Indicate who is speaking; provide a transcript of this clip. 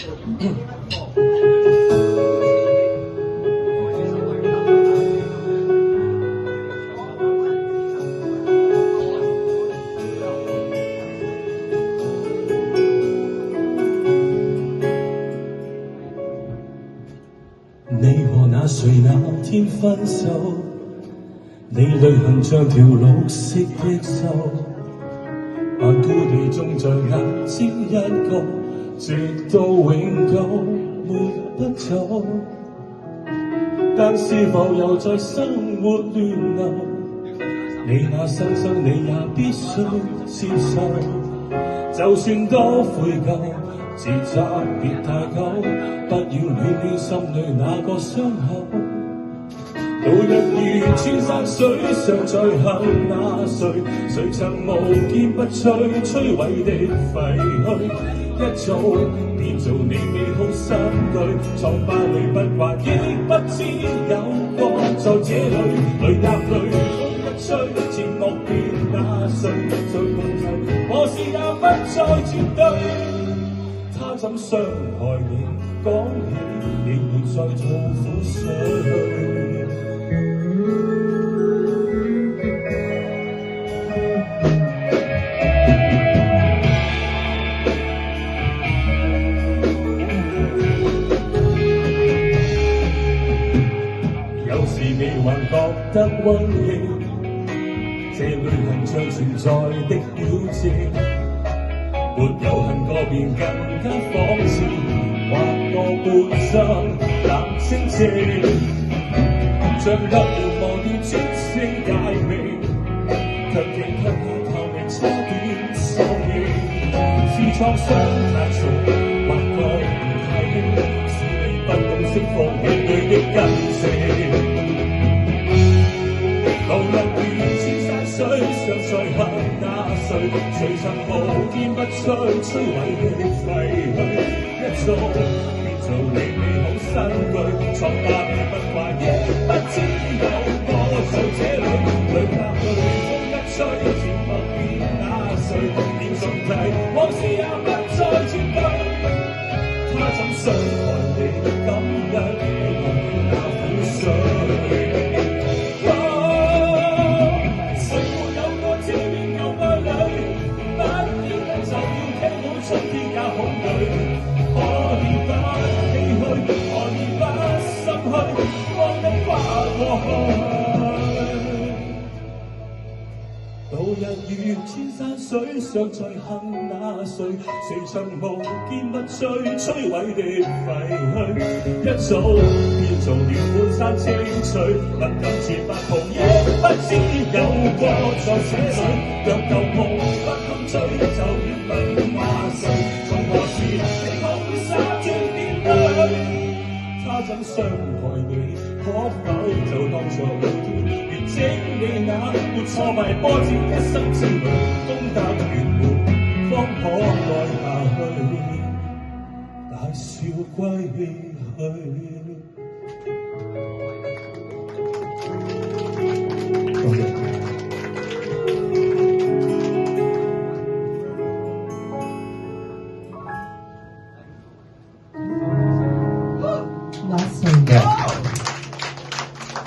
Speaker 1: 你和那誰那天分手，你淚痕像條綠色的銹，萬故地種在眼睛一個，直到永久沒不走。但是否又在生活亂流？你那心聲你也必須接受，就算多悔疚，自責別太久，不要戀戀心裏那個傷口。度日如穿山水，常在恨那誰？誰曾無堅不摧，摧毀的廢墟。一早變做你美好新居，瘡疤裏不掛亦不知有過在這裏，淚答淚風一吹，漸莫變那誰？誰共遊何時也不再絕對。他怎傷害你？講起你沒再吐苦水。有時你還覺得溫馨，這淚痕像存在的表徵。沒有恨過便更加仿似劃過半生冷清靜，像突然忘掉轉聲解明，卻竟吞下透明差點喪命。是創傷太重，或覺太輕，是你不懂釋放眼淚的根性。流落如千山水，常在恨那誰？誰曾無堅不摧，摧毀的廢墟。一早變做你美好新居，瘡疤你不掛亦不知有我在這裏。淚答淚風一吹，漸莫變那誰？變重提往事也不再絕對。他怎傷害你？感恩你忘了那苦水。春天也恐懼，可以不唏噓，可以不心虛，放你跨過去。度日如千山水，常在恨那誰？誰曾無堅不摧，摧毀的廢墟。一早變做了滿山青翠，不敢絕不抱，亦不知有過在這裏。若舊夢不堪追，就別問話誰？從何時你放灑轉變淚？他怎傷害你？可否就當作露天，如整你那沒挫敗波折一生之旅，功德圓滿方可愛下去，大笑歸去。